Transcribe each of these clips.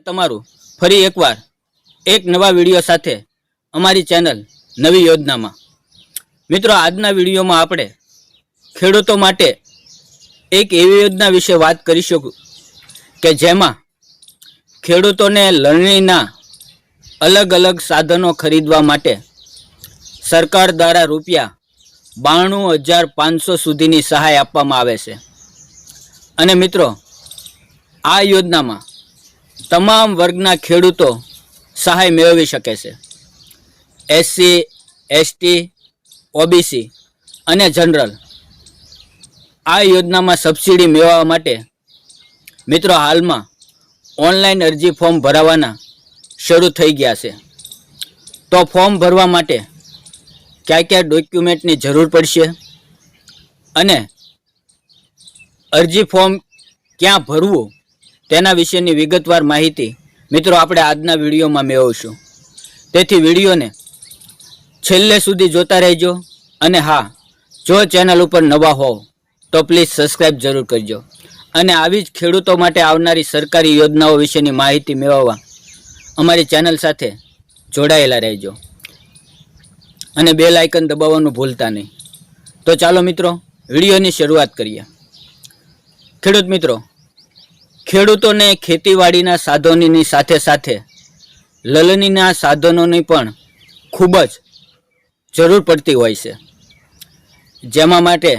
તમારું ફરી એકવાર એક નવા વિડીયો સાથે અમારી ચેનલ નવી યોજનામાં। મિત્રો, આજના વિડીયોમાં આપણે ખેડૂતો માટે એક એવી યોજના વિશે વાત કરીશું કે જેમાં ખેડૂતોને લણણીના અલગ અલગ સાધનો ખરીદવા માટે સરકાર દ્વારા ₹92,500 સુધીની સહાય આપવામાં આવે છે। અને મિત્રો, આ યોજનામાં તમામ વર્ગના ખેડૂતો સહાય મેળવી શકે છે। એસસી, એસટી, ઓબીસી અને જનરલ આ યોજનામાં સબસિડી મેળવવા માટે મિત્રો હાલમાં ઓનલાઈન અરજી ફોર્મ ભરવાના શરૂ થઈ ગયા છે। તો ફોર્મ ભરવા માટે કયા કયા ડોક્યુમેન્ટની જરૂર પડશે અને અરજી ફોર્મ ક્યાં ભરવું તેના વિશેની વિગતવાર માહિતી મિત્રો આપણે આજના વિડીયોમાં મેળવીશું। તેથી વિડીયોને છેલ્લે સુધી જોતા રહેજો। અને હા, જો ચેનલ ઉપર નવા હોવ તો પ્લીઝ સબસ્ક્રાઈબ જરૂર કરજો અને આવી જ ખેડૂતો માટે આવનારી સરકારી યોજનાઓ વિશેની માહિતી મેળવવા અમારી ચેનલ સાથે જોડાયેલા રહેજો અને બેલ આઇકન દબાવવાનું ભૂલતા નહીં। તો ચાલો મિત્રો, વિડીયોની શરૂઆત કરીએ। ખેડૂત મિત્રો, ખેડૂતોને ખેતીવાડીના સાધનોની સાથે સાથે લણણીના સાધનોની પણ ખૂબ જ જરૂર પડતી હોય છે। જેમાં માટે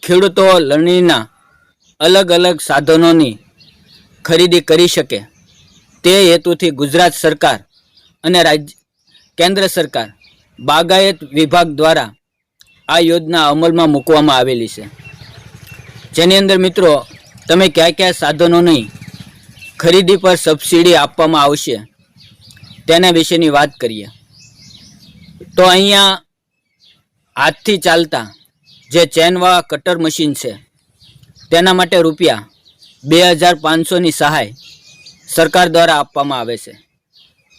ખેડૂતો લણણીના અલગ અલગ સાધનોની ખરીદી કરી શકે તે હેતુથી ગુજરાત સરકાર અને કેન્દ્ર સરકાર બાગાયત વિભાગ દ્વારા આ યોજના અમલમાં મૂકવામાં આવેલી છે। જેની અંદર મિત્રો તમે કયા કયા સાધનોની ખરીદી પર સબસિડી આપવામાં આવશે તેના વિશેની વાત કરીએ તો અહીંયા હાથથી ચાલતા જે ચેનવાળા કટર મશીન છે તેના માટે ₹2,500ની સહાય સરકાર દ્વારા આપવામાં આવે છે।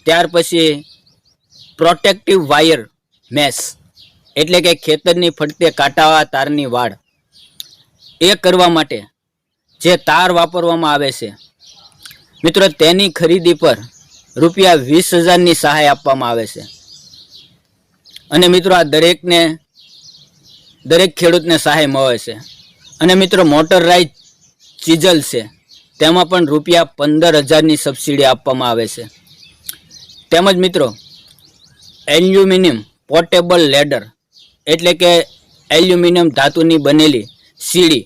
ત્યાર પછી પ્રોટેક્ટિવ વાયર મેશ એટલે કે ખેતરની ફરતે કાંટાવાળા તારની વાડ એ કરવા માટે જે તાર વાપરવામાં આવે છે મિત્રો તેની ખરીદી પર ₹20,000ની સહાય આપવામાં આવે છે। અને મિત્રો આ દરેક ખેડૂતને સહાય મળે છે। અને મિત્રો મોટરાઇઝ ચીજલ છે તેમાં પણ ₹15,000ની સબસિડી આપવામાં આવે છે। તેમજ મિત્રો એલ્યુમિનિયમ પોર્ટેબલ લેડર એટલે કે એલ્યુમિનિયમ ધાતુની બનેલી સીડી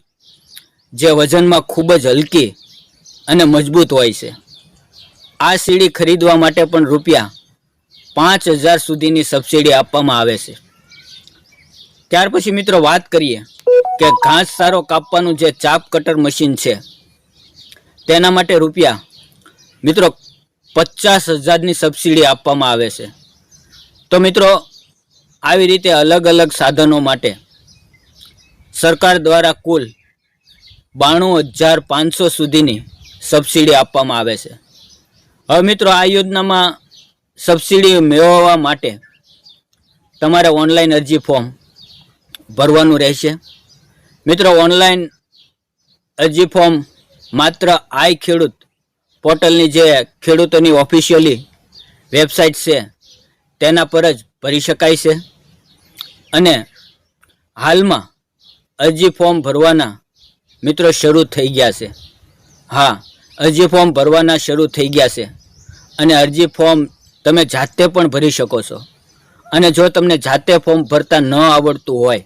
જે વજનમાં ખૂબ જ હલકી અને મજબૂત હોય છે, આ સીડી ખરીદવા માટે પણ ₹5,000 સુધીની સબસિડી આપવામાં આવે છે। ત્યાર પછી મિત્રો વાત કરીએ કે ઘાસ સારો કાપવાનું જે ચાપ કટર મશીન છે તેના માટે મિત્રો ₹50,000ની સબસિડી આપવામાં આવે છે। તો મિત્રો આવી રીતે અલગ અલગ સાધનો માટે સરકાર દ્વારા કુલ 92,500 સુધીની સબસિડી આપવામાં આવે છે। હવે મિત્રો આ યોજનામાં સબસિડી મેળવવા માટે તમારે ઓનલાઈન અરજી ફોર્મ ભરવાનું રહેશે। મિત્રો ઓનલાઈન અરજી ફોર્મ માત્ર આઈ ખેડૂત પોર્ટલની જે ખેડૂતોની ઓફિશિયલી વેબસાઇટ છે તેના પર જ ભરી શકાય છે। અને હાલમાં અરજી ફોર્મ ભરવાના મિત્રો શરૂ થઈ ગયા છે। હા, અરજી ફોર્મ ભરવાના શરૂ થઈ ગયા છે અને અરજી ફોર્મ તમે જાતે પણ ભરી શકો છો। અને જો તમને જાતે ફોર્મ ભરતા ન આવડતું હોય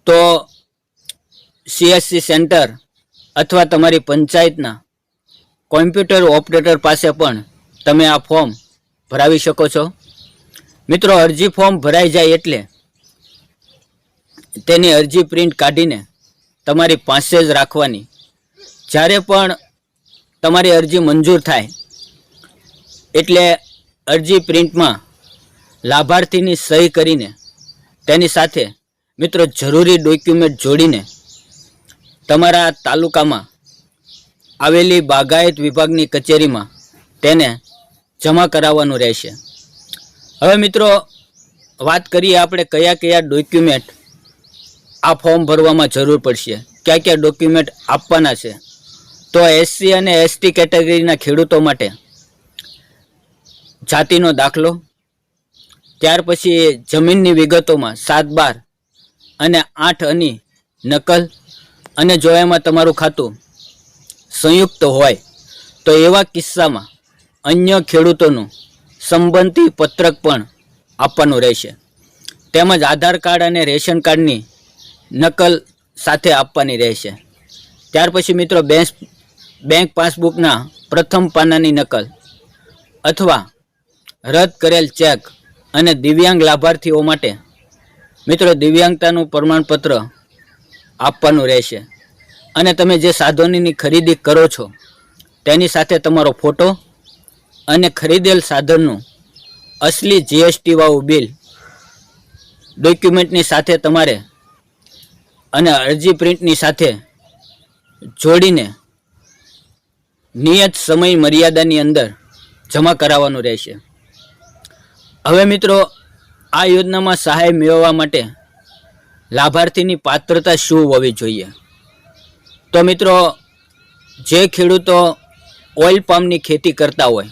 તો CSC સેન્ટર અથવા તમારી પંચાયતના કોમ્પ્યુટર ઓપરેટર પાસે પણ તમે આ ફોર્મ ભરાવી શકો છો। મિત્રો અરજી ફોર્મ ભરાઈ જાય એટલે તેની અરજી પ્રિન્ટ કાઢીને તમારી પાસે જ રાખવાની। જ્યારે પણ તમારી અરજી મંજૂર થાય એટલે અરજી પ્રિન્ટમાં લાભાર્થીની સહી કરીને તેની સાથે મિત્રો જરૂરી ડોક્યુમેન્ટ જોડીને તમારા તાલુકામાં આવેલી બાગાયત વિભાગની કચેરીમાં તેને જમા કરાવવાનું રહેશે। હવે મિત્રો વાત કરીએ આપણે કયા કયા ડોક્યુમેન્ટ આ ફોર્મ ભરવામાં જરૂર પડશે, કયા કયા ડોક્યુમેન્ટ આપવાના છે। તો એસસી અને એસટી કેટેગરીના ખેડૂતો માટે જાતિનો દાખલો, ત્યાર પછી જમીનની વિગતોમાં 7-12 અને 8 અની નકલ, અને જો એમાં તમારું ખાતું સંયુક્ત હોય તો એવા કિસ્સામાં અન્ય ખેડૂતોનું સંબંધી પત્રક પણ આપવાનું રહેશે. તેમજ આધાર કાર્ડ અને રેશન કાર્ડની નકલ સાથે આપવાની રહેશે. ત્યાર પછી મિત્રો બેંક પાસબુકના પ્રથમ પાનાની નકલ અથવા રદ કરેલ ચેક, અને દિવ્યાંગ લાભાર્થીઓ માટે મિત્રો દિવ્યાંગતાનું પ્રમાણપત્ર આપવાનું રહેશે. અને તમે જે સાધનોની ખરીદી કરો છો તેની સાથે તમારો ફોટો અને ખરીદેલ સાધનનું અસલી જીએસટી વાળું બિલ ડોક્યુમેન્ટની સાથે તમારે અને અરજી પ્રિન્ટની સાથે જોડીને નિયત સમય મર્યાદાની અંદર જમા કરાવવાનું રહેશે. હવે મિત્રો, આ યોજનામાં સહાય મેળવવા માટે લાભાર્થીની પાત્રતા શું હોવી જોઈએ? તો મિત્રો, જે ખેડૂતો ઓઇલ પામની ખેતી કરતા હોય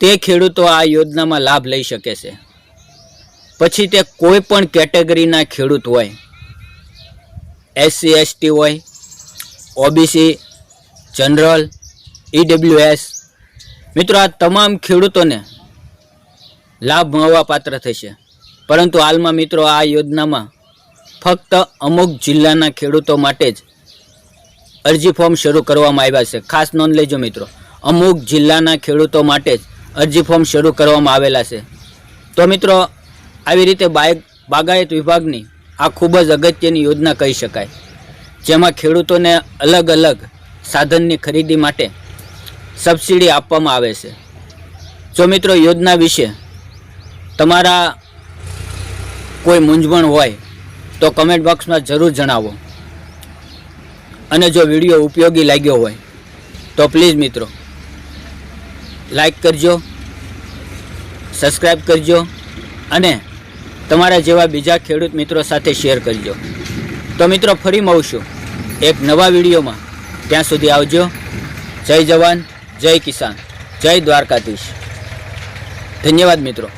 તે ખેડૂતો આ યોજનામાં લાભ લઈ શકે છે. પછી તે કોઈ પણ કેટેગરીના ખેડૂત હોય, એસસી એસટી હોય, ઓબીસી, જનરલ, ઈડબ્લ્યુએસ, મિત્રો આ તમામ ખેડૂતોને લાભ મળવા પાત્ર થશે. પરંતુ હાલમાં મિત્રો આ યોજનામાં ફક્ત અમુક જિલ્લાના ખેડૂતો માટે જ અરજી ફોર્મ શરૂ કરવામાં આવ્યા છે. ખાસ નોંધ લેજો મિત્રો, અમુક જિલ્લાના ખેડૂતો માટે જ અરજી ફોર્મ શરૂ કરવામાં આવેલા છે. તો મિત્રો, આવી રીતે બાગાયત વિભાગની આ ખૂબ જ અગત્યની યોજના કહી શકાય, જેમાં ખેડૂતોને અલગ અલગ સાધનની ખરીદી માટે સબસિડી આપવામાં આવે છે. જો મિત્રો યોજના વિશે તમારા કોઈ મૂંઝવણ હોય તો કમેન્ટ બોક્સમાં જરૂર જણાવો. અને જો વિડીયો ઉપયોગી લાગ્યો હોય તો પ્લીઝ મિત્રો લાઈક કરજો, સબસ્ક્રાઈબ કરજો અને તમારા જેવા બીજા ખેડૂત મિત્રો સાથે શેર કરજો. તો મિત્રો ફરી મળશું એક નવા વિડીયોમાં. ત્યાં સુધી આવજો. જય જવાન, જય કિસાન, જય દ્વારકાધીશ. ધન્યવાદ મિત્રો.